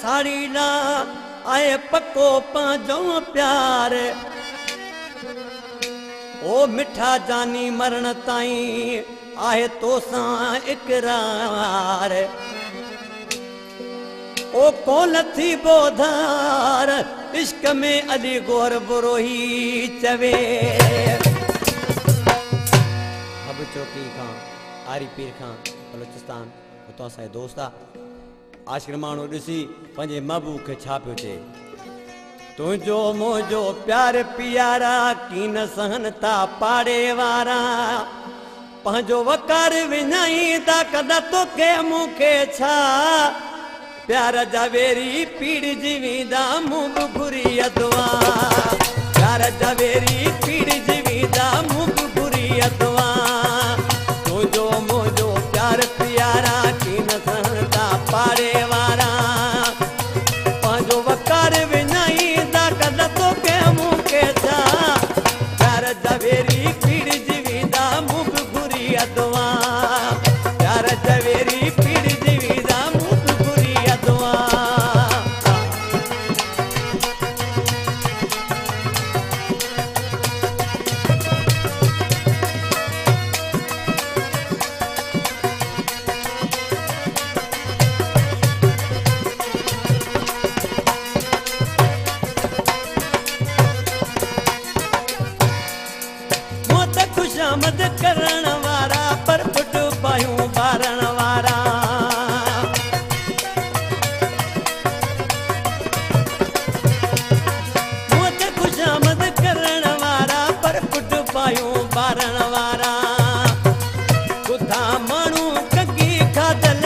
साड़ी ना आए पक्को पांजो प्यार ओ मिठा जानी मरण ताई आहे तो सा इकरार ओ कौन थी बोधार इश्क में अली गोर बुरोही चवे अब चौकी खां आरी पीर खां बलोचिस्तान तो असांजे दोस्त आशिक माण्हू ॾिसी पंहिंजे महबूब खे छा पियो चए तुंहिंजो मुंहिंजो प्यार पियारा कीन सहन था पाड़े वारा पंहिंजो वकार विञाईंदा कदा तोखे मूंखे छा प्यार जा वेरी पीड़ जीवींदा मूं बि घुरी अदवा प्यार जा वेरी पीड़ जीवींदा मूं बि घुरी अदवा तुंहिंजो मुंहिंजो प्यार पियारा कीन सहन था पाड़े वारा पंहिंजो वकार विञाईंदा कदा तोखे मूंखे छा प्यार जा वेरी पीड़ जीवींदा मूं बि घुरी अदवा प्यार जा वेरी पीड़ जीवींदा मूं बि घुरी अदवा खुशामद करण वारा पर पुट पायूं बारण वारा मुझे खुशामद करण वारा पर पुट पायूं बारण वारा कुथा माण्हू कगी खाधल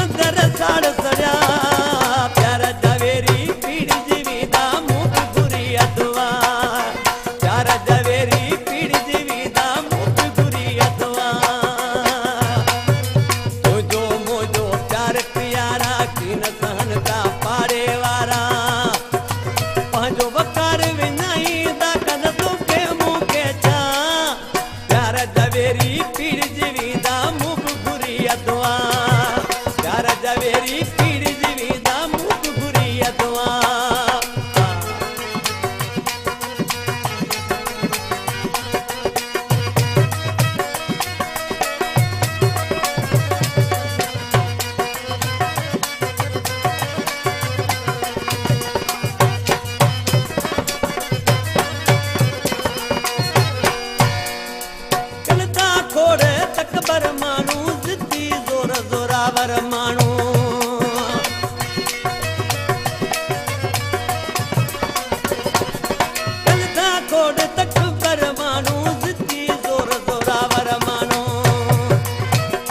अंदर साड़ सड़िया प्यार जा वेरी पीड़ जीवींदा मूं बि घुरी अदवा प्यार जा वेरी जोरावर माण्हू कलता खोड़ तकबर माण्हू ज़िद्दी ज़ोर ज़ोरावर माण्हू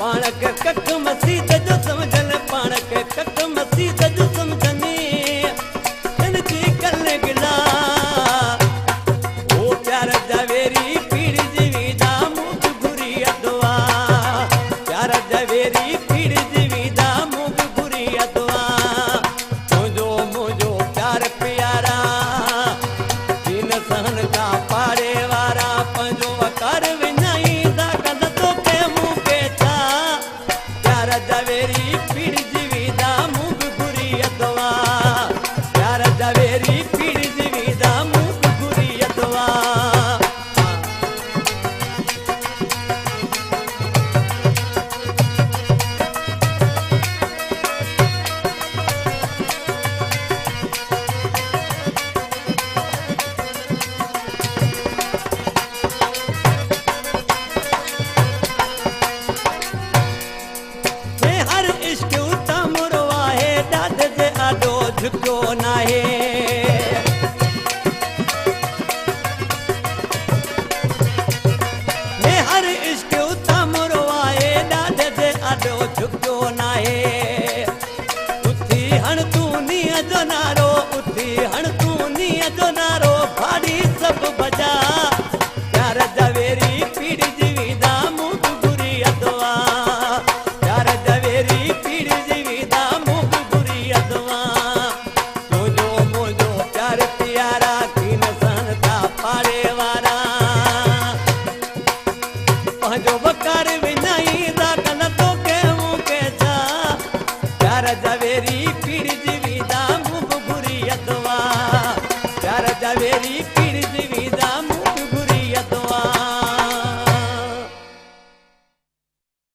पाण खे कख मसीद जो समझन पाण खे कख मसीद जो समझनी इनजी कल गिला ओ प्यार जा वेरी पीड़ जीवींदा मूं बि घुरी अदवा प्यार जा वेरी झुको नाहे हर इश्क उतामरो आहे ॾाढे जे आॾो झुको नाहे उथी हण तूं नीअ जो नारो उथी हण तूं नीअ जो नारो भाड़ी सभु बजा